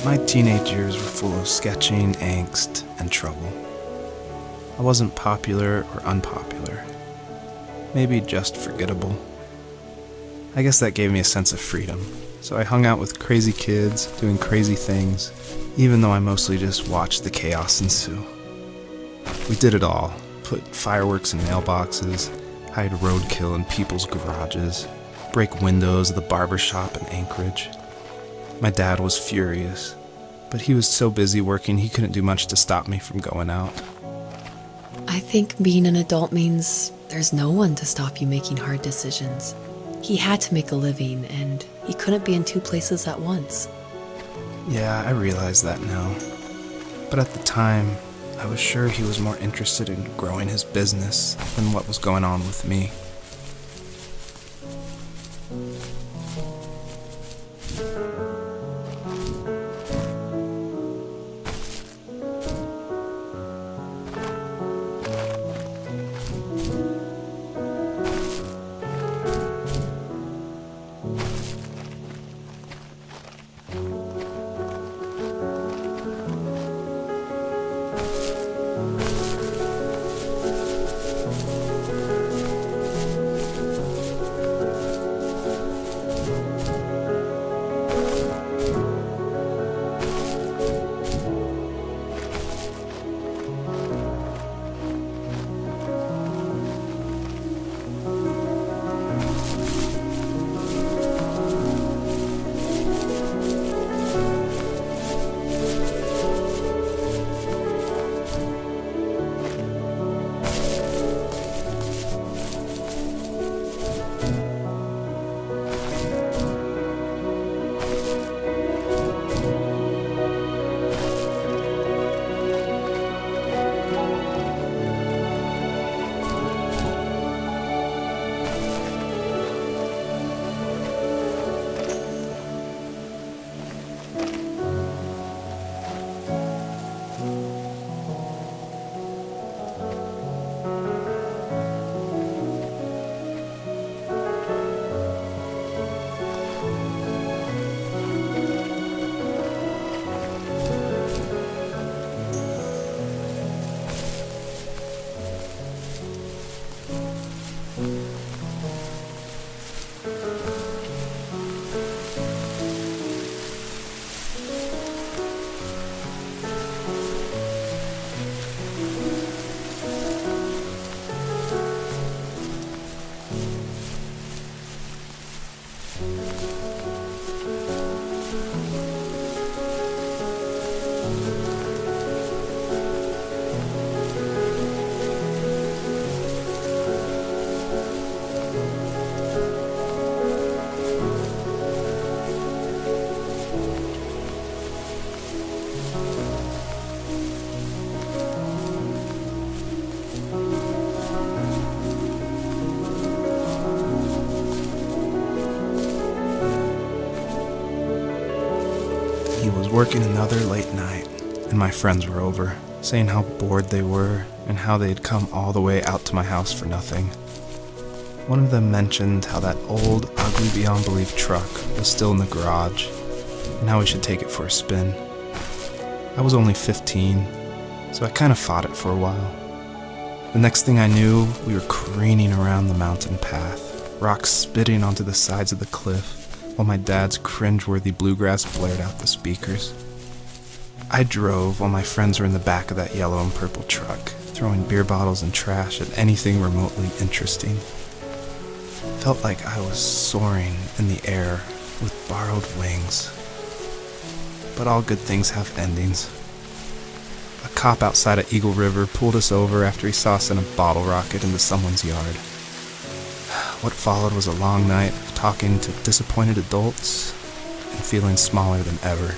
My teenage years were full of sketching, angst, and trouble. I wasn't popular or unpopular. Maybe just forgettable. I guess that gave me a sense of freedom, so I hung out with crazy kids, doing crazy things, even though I mostly just watched the chaos ensue. We did it all. Put fireworks in mailboxes, hide roadkill in people's garages, break windows of the barber shop in Anchorage. My dad was furious, but he was so busy working he couldn't do much to stop me from going out. I think being an adult means there's no one to stop you making hard decisions. He had to make a living, and he couldn't be in two places at once. Yeah, I realize that now. But at the time, I was sure he was more interested in growing his business than what was going on with me. He was working another late night, and my friends were over, saying how bored they were and how they'd come all the way out to my house for nothing. One of them mentioned how that old, ugly beyond belief truck was still in the garage, and how we should take it for a spin. I was only 15, so I kind of fought it for a while. The next thing I knew, we were careening around the mountain path, rocks spitting onto the sides of the cliff, while my dad's cringeworthy bluegrass blared out the speakers. I drove while my friends were in the back of that yellow and purple truck, throwing beer bottles and trash at anything remotely interesting. Felt like I was soaring in the air with borrowed wings. But all good things have endings. A cop outside of Eagle River pulled us over after he saw us in a bottle rocket into someone's yard. What followed was a long night of talking to disappointed adults and feeling smaller than ever.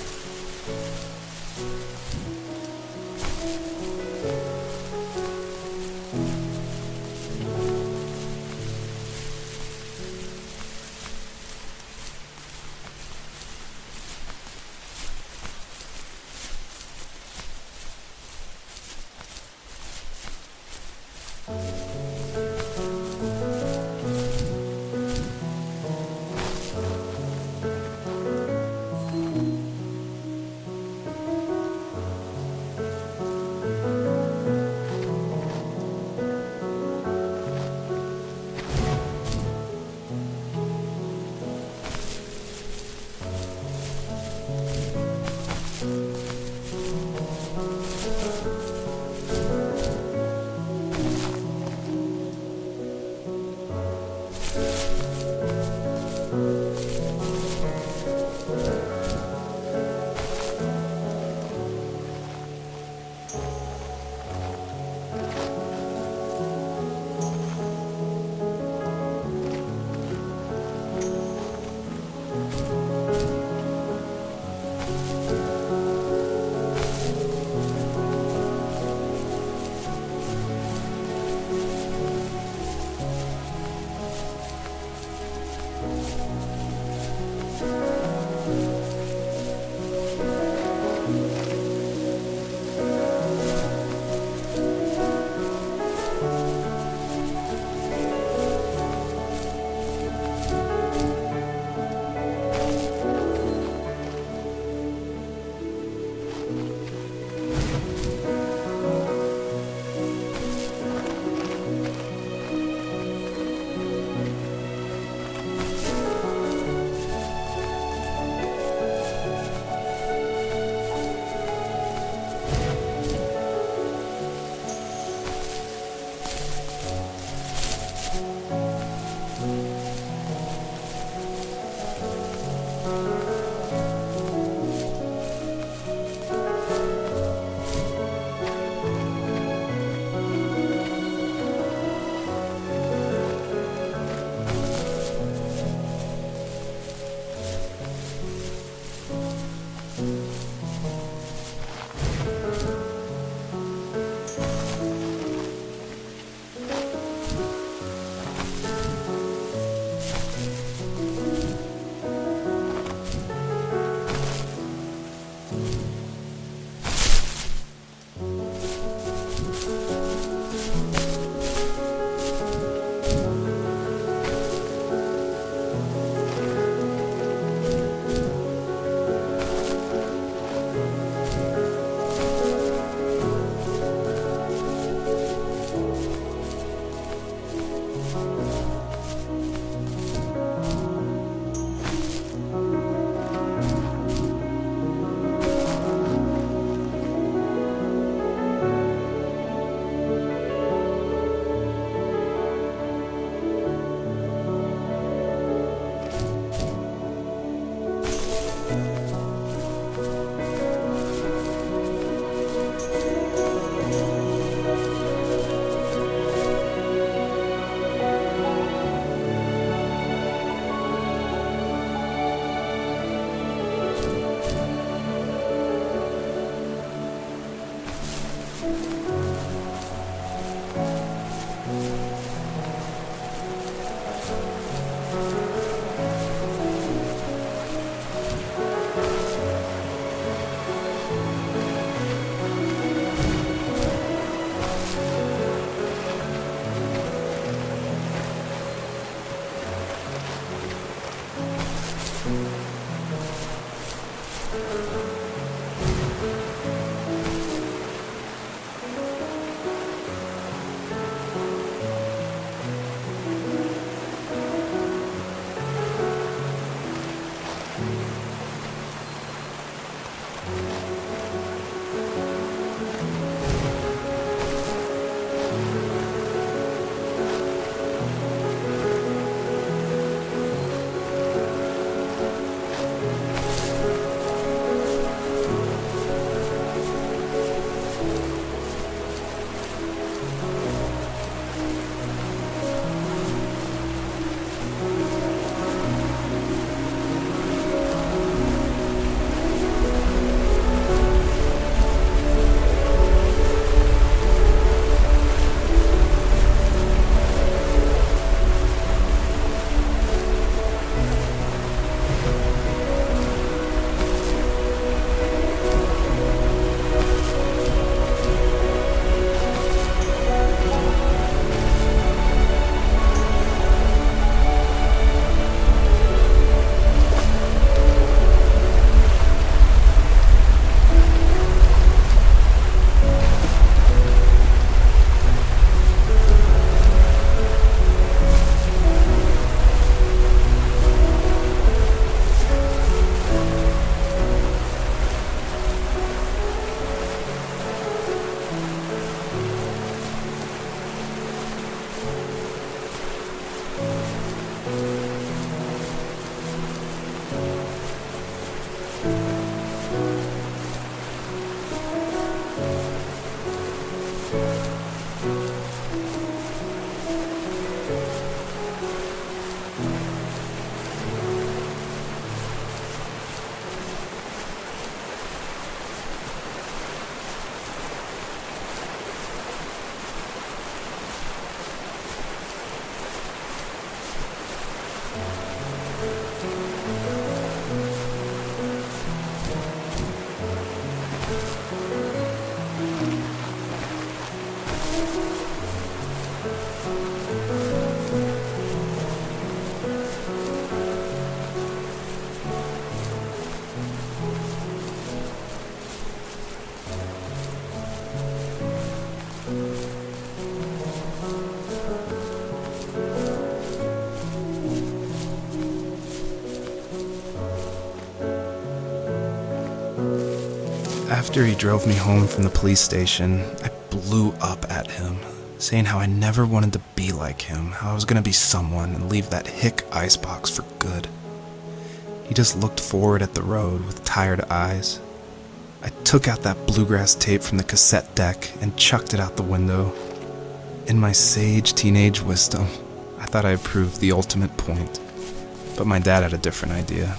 After he drove me home from the police station, I blew up at him, saying how I never wanted to be like him, how I was going to be someone and leave that hick icebox for good. He just looked forward at the road with tired eyes. I took out that bluegrass tape from the cassette deck and chucked it out the window. In my sage teenage wisdom, I thought I had proved the ultimate point, but my dad had a different idea.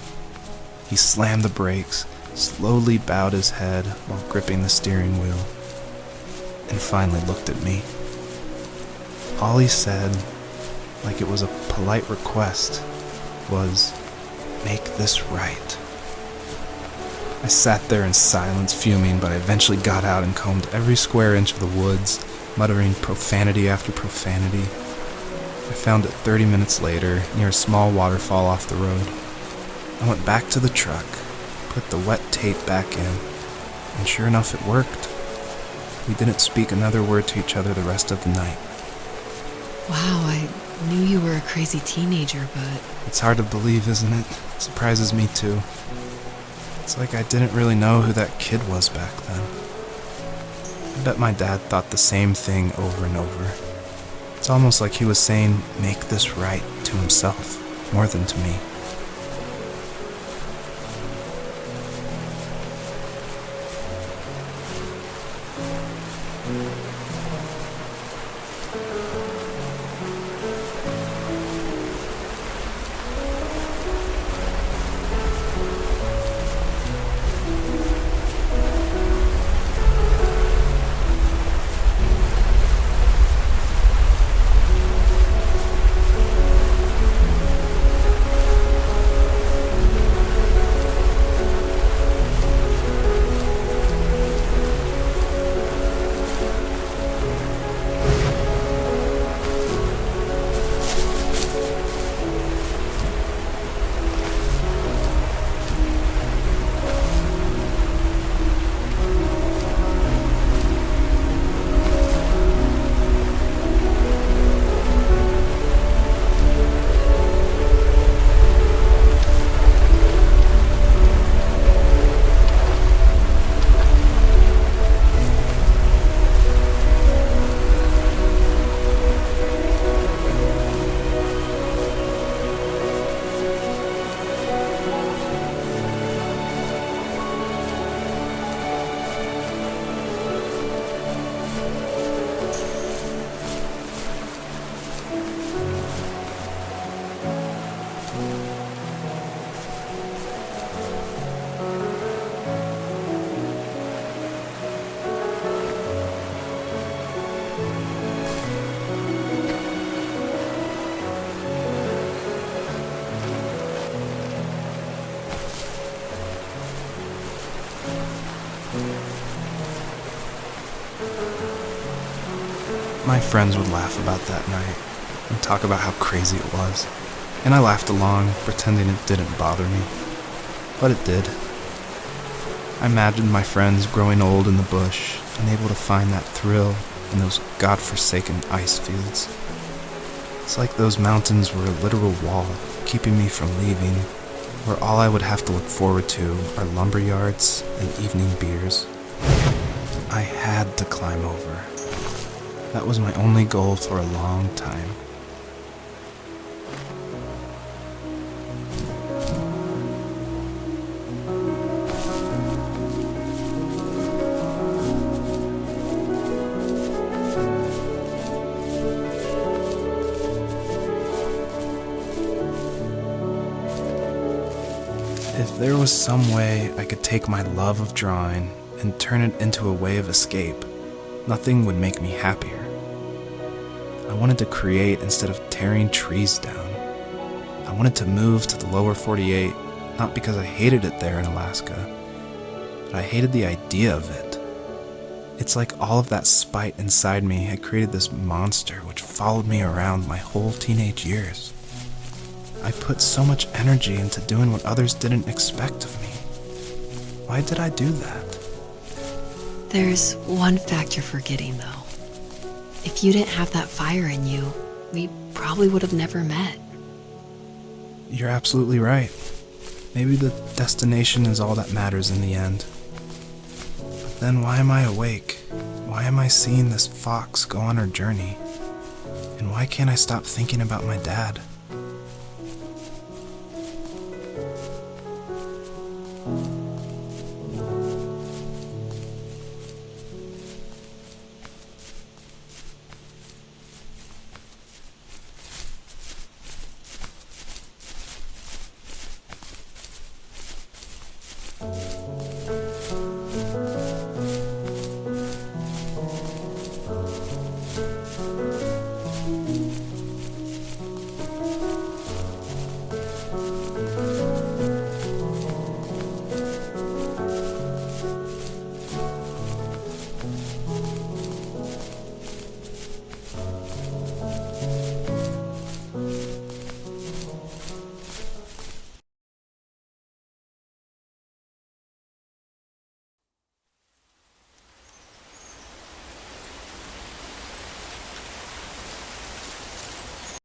He slammed the brakes, slowly bowed his head while gripping the steering wheel, and finally looked at me. All he said, like it was a polite request, was, "Make this right." I sat there in silence, fuming, but I eventually got out and combed every square inch of the woods, muttering profanity after profanity. I found it 30 minutes later, near a small waterfall off the road. I went back to the truck, put the wet tape back in, and sure enough it worked. We didn't speak another word to each other the rest of the night. Wow, I knew you were a crazy teenager, but... It's hard to believe, isn't it? It surprises me too. It's like I didn't really know who that kid was back then. I bet my dad thought the same thing over and over. It's almost like he was saying, "Make this right," to himself, more than to me. My friends would laugh about that night and talk about how crazy it was, and I laughed along, pretending it didn't bother me. But it did. I imagined my friends growing old in the bush, unable to find that thrill in those godforsaken ice fields. It's like those mountains were a literal wall, keeping me from leaving, where all I would have to look forward to are lumber yards and evening beers. I had to climb over. That was my only goal for a long time. If there was some way I could take my love of drawing and turn it into a way of escape, nothing would make me happier. I wanted to create instead of tearing trees down. I wanted to move to the lower 48, not because I hated it there in Alaska, but I hated the idea of it. It's like all of that spite inside me had created this monster which followed me around my whole teenage years. I put so much energy into doing what others didn't expect of me. Why did I do that? There's one fact you're forgetting, though. If you didn't have that fire in you, we probably would have never met. You're absolutely right. Maybe the destination is all that matters in the end. Then why am I awake? Why am I seeing this fox go on her journey? And why can't I stop thinking about my dad?